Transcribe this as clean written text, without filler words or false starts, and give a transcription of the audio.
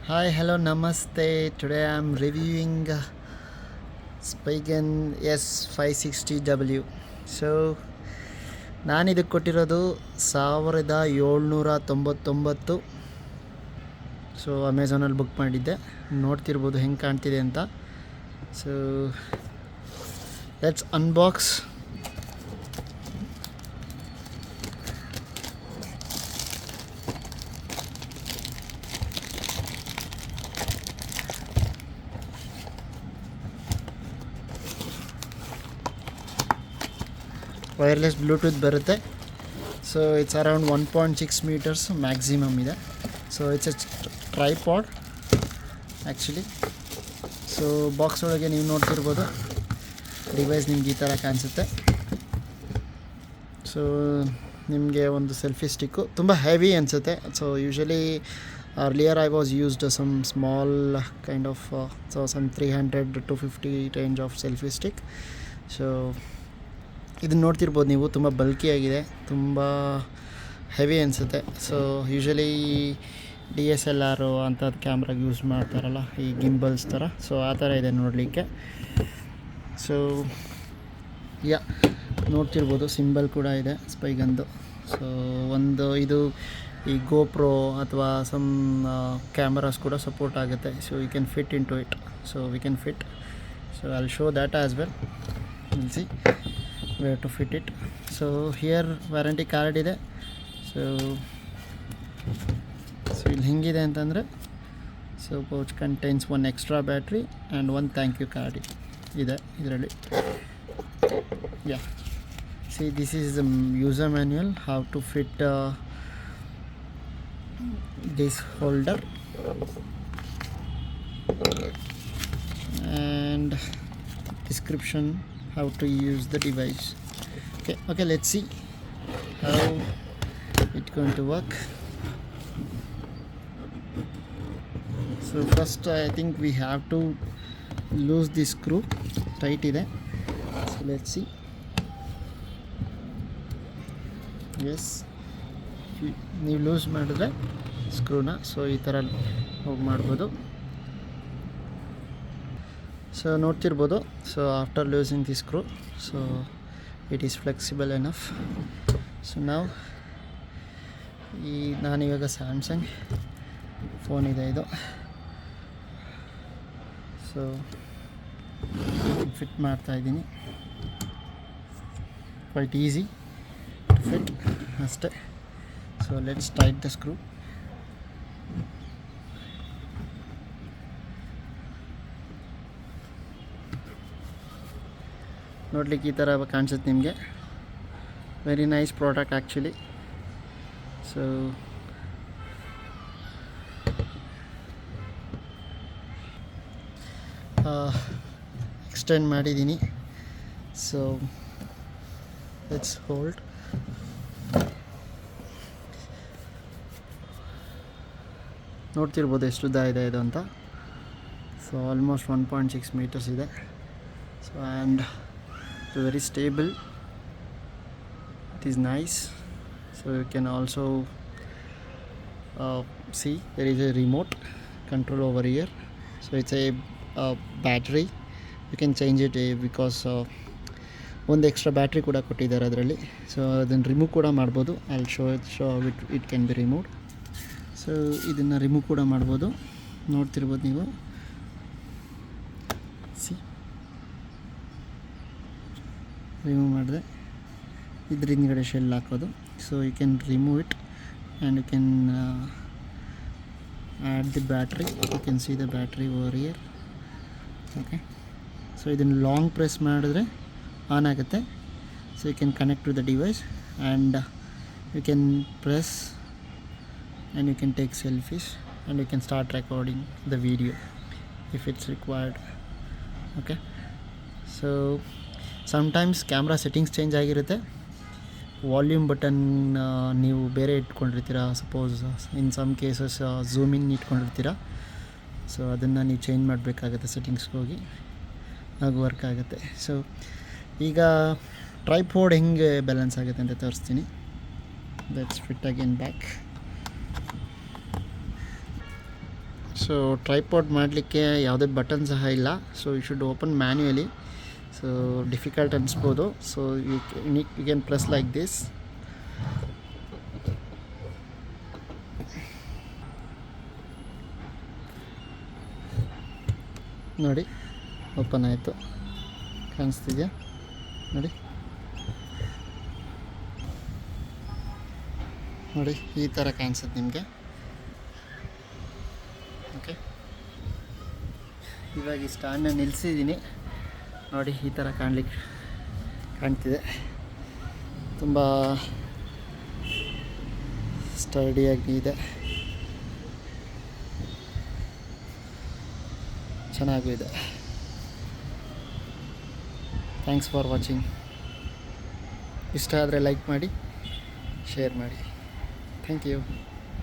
Hi, hello, namaste. Today I'm reviewing Spigen S560W. So ನಾನಿದಕ್ಕೆ ಕೊಟ್ಟಿರೋದು 1799. So ಅಮೆಝಾನಲ್ಲಿ book ಮಾಡಿದ್ದೆ. ನೋಡ್ತಿರ್ಬೋದು ಹೆಂಗೆ ಕಾಣ್ತಿದೆ ಅಂತ. So let's unbox. Wireless bluetooth ಬರುತ್ತೆ. So it's around 1.6 metres maximum ಇದೆ. So it's a tripod actually. So box ಒಳಗೆ ನೀವು ನೋಡ್ತಿರ್ಬೋದು ಡಿವೈಸ್ ನಿಮ್ಗೆ ಈ ಥರ ಕಾಣಿಸುತ್ತೆ. ಸೊ ನಿಮಗೆ ಒಂದು ಸೆಲ್ಫಿ ಸ್ಟಿಕ್ಕು ತುಂಬ ಹೆವಿ ಅನಿಸುತ್ತೆ. So usually earlier I was used some small kind of so some 300-250 range of selfie stick. So ಇದನ್ನು ನೋಡ್ತಿರ್ಬೋದು ನೀವು, ತುಂಬ ಬಲ್ಕಿಯಾಗಿದೆ, ತುಂಬ ಹೆವಿ ಅನಿಸುತ್ತೆ. ಸೊ ಯೂಶ್ವಲಿ DSLR ಅಂಥದ್ದು ಕ್ಯಾಮ್ರಾಗೆ ಯೂಸ್ ಮಾಡ್ತಾರಲ್ಲ, ಈ ಗಿಂಬಲ್ಸ್ ಥರ. ಸೊ ಆ ಥರ ಇದೆ ನೋಡಲಿಕ್ಕೆ. ಸೊ ಯಾ ನೋಡ್ತಿರ್ಬೋದು ಸಿಂಬಲ್ ಕೂಡ ಇದೆ ಸ್ಪೈಗಂದು. ಸೊ ಒಂದು ಇದು ಈ ಗೋಪ್ರೋ ಅಥವಾ ಸಮ್ ಕ್ಯಾಮರಾಸ್ ಕೂಡ ಸಪೋರ್ಟ್ ಆಗುತ್ತೆ. So you can fit into it. So we can fit. So I will show that as well. Will see where to fit it. So here warranty card ಇದೆ. So ಇಲ್ಲಿ ಹಿಂಗಿದೆ ಅಂತಂದರೆ, so pouch contains one extra battery and one thank you card ಇದೆ ಇದರಲ್ಲಿ. Yeah, see, this is the user manual how to fit this holder and description how to use the device. Okay, let's see how it's going to work. So first I think we have to lose this screw. Tight ide. So let's see. Yes, ನೀವು loose ಮಾಡಿದ್ರೆ ಸ್ಕ್ರೂನ so ಈ ಥರ ಹೋಗಿ ಮಾಡ್ಬೋದು. So ನೋಡ್ತಿರ್ಬೋದು. So after loosing the screw, so it is flexible enough. So ನಾವು ನಾನಿವಾಗ ಸ್ಯಾಮ್ಸಂಗ್ ಫೋನ್ ಇದೆ ಇದು. ಸೊ ಫಿಟ್ ಮಾಡ್ತಾಯಿದ್ದೀನಿ. ಕ್ವೈಟ್ ಈಸಿ ಟು ಫಿಟ್ ಅಷ್ಟೇ. So let's tight the screw. ನೋಡ್ಲಿಕ್ಕೆ ಈ ಥರ ಕಾಣಿಸುತ್ತೆ ನಿಮಗೆ. Very nice product actually. So extend ಮಾಡಿದ್ದೀನಿ. So let's hold. ನೋಡ್ತಿರ್ಬೋದು ಎಷ್ಟು ಉದ್ದ ಇದೆ ಇದು ಅಂತ. ಸೊ ಆಲ್ಮೋಸ್ಟ್ 1.6 ಮೀಟರ್ಸ್ ಇದೆ. So and very stable. It is nice. So you can also see there is a remote control over here. So it's a battery. You can change it because ಒಂದು extra battery ಕೂಡ ಕೊಟ್ಟಿದ್ದಾರೆ ಅದರಲ್ಲಿ. So ಅದನ್ನು remove ಕೂಡ ಮಾಡ್ಬೋದು. I will show it can be removed. So ಇದನ್ನು remove ಕೂಡ ಮಾಡ್ಬೋದು. ನೋಡ್ತಿರ್ಬೋದು ನೀವು. ಸಿ, ರಿಮೂವ್ ಮಾಡಿದೆ ಇದ್ರ ಹಿಂದ್ಗಡೆ ಶೆಲ್ ಹಾಕೋದು. So you can remove it and you can add the battery. You can see the battery over here. Okay, so ಇದನ್ನು ಲಾಂಗ್ ಪ್ರೆಸ್ ಮಾಡಿದ್ರೆ ಆನ್ ಆಗುತ್ತೆ. So you can connect to the device and you can press and you can take selfies and you can start recording the video if it's required. Okay, so sometimes camera settings change ಆಗಿರುತ್ತೆ. Volume button ನೀವು ಬೇರೆ ಇಟ್ಕೊಂಡಿರ್ತೀರ. Suppose in some cases zooming ಇಟ್ಕೊಂಡಿರ್ತೀರ. So ಅದನ್ನು ನೀವು change ಮಾಡಬೇಕಾಗುತ್ತೆ ಸೆಟ್ಟಿಂಗ್ಸ್ಗೆ ಹೋಗಿ, ಆಗ ವರ್ಕ್ ಆಗುತ್ತೆ. ಸೊ ಈಗ ಟ್ರೈಪಾಡ್ ಹೆಂಗೆ ಬ್ಯಾಲೆನ್ಸ್ ಆಗುತ್ತೆ ಅಂತ ತೋರಿಸ್ತೀನಿ. Let's fit again back. So tripod ಮಾಡಲಿಕ್ಕೆ ಯಾವುದೇ ಬಟನ್ ಸಹ ಇಲ್ಲ, so you should open manually. So difficult ಅನಿಸ್ಬೋದು. So you can press like this. ನೋಡಿ ಓಪನ್ ಆಯಿತು, ಕಾಣಿಸ್ತಿದೆಯಾ ನೋಡಿ. ನೋಡಿ ಈ ಥರ ಕಾಣಿಸುತ್ತೆ ನಿಮಗೆ. ಓಕೆ, ಇವಾಗ ಈ ಸ್ಟ್ಯಾಂಡನ್ನ ನಿಲ್ಲಿಸಿದ್ದೀನಿ ನೋಡಿ, ಈ ಥರ ಕಾಣ್ತಿದೆ. ತುಂಬ ಸ್ಟಡಿಯಾಗಿ ಇದೆ, ಚೆನ್ನಾಗೂ ಇದೆ. Thanks for watching. ಇಷ್ಟ ಆದರೆ ಲೈಕ್ ಮಾಡಿ, ಶೇರ್ ಮಾಡಿ. Thank you.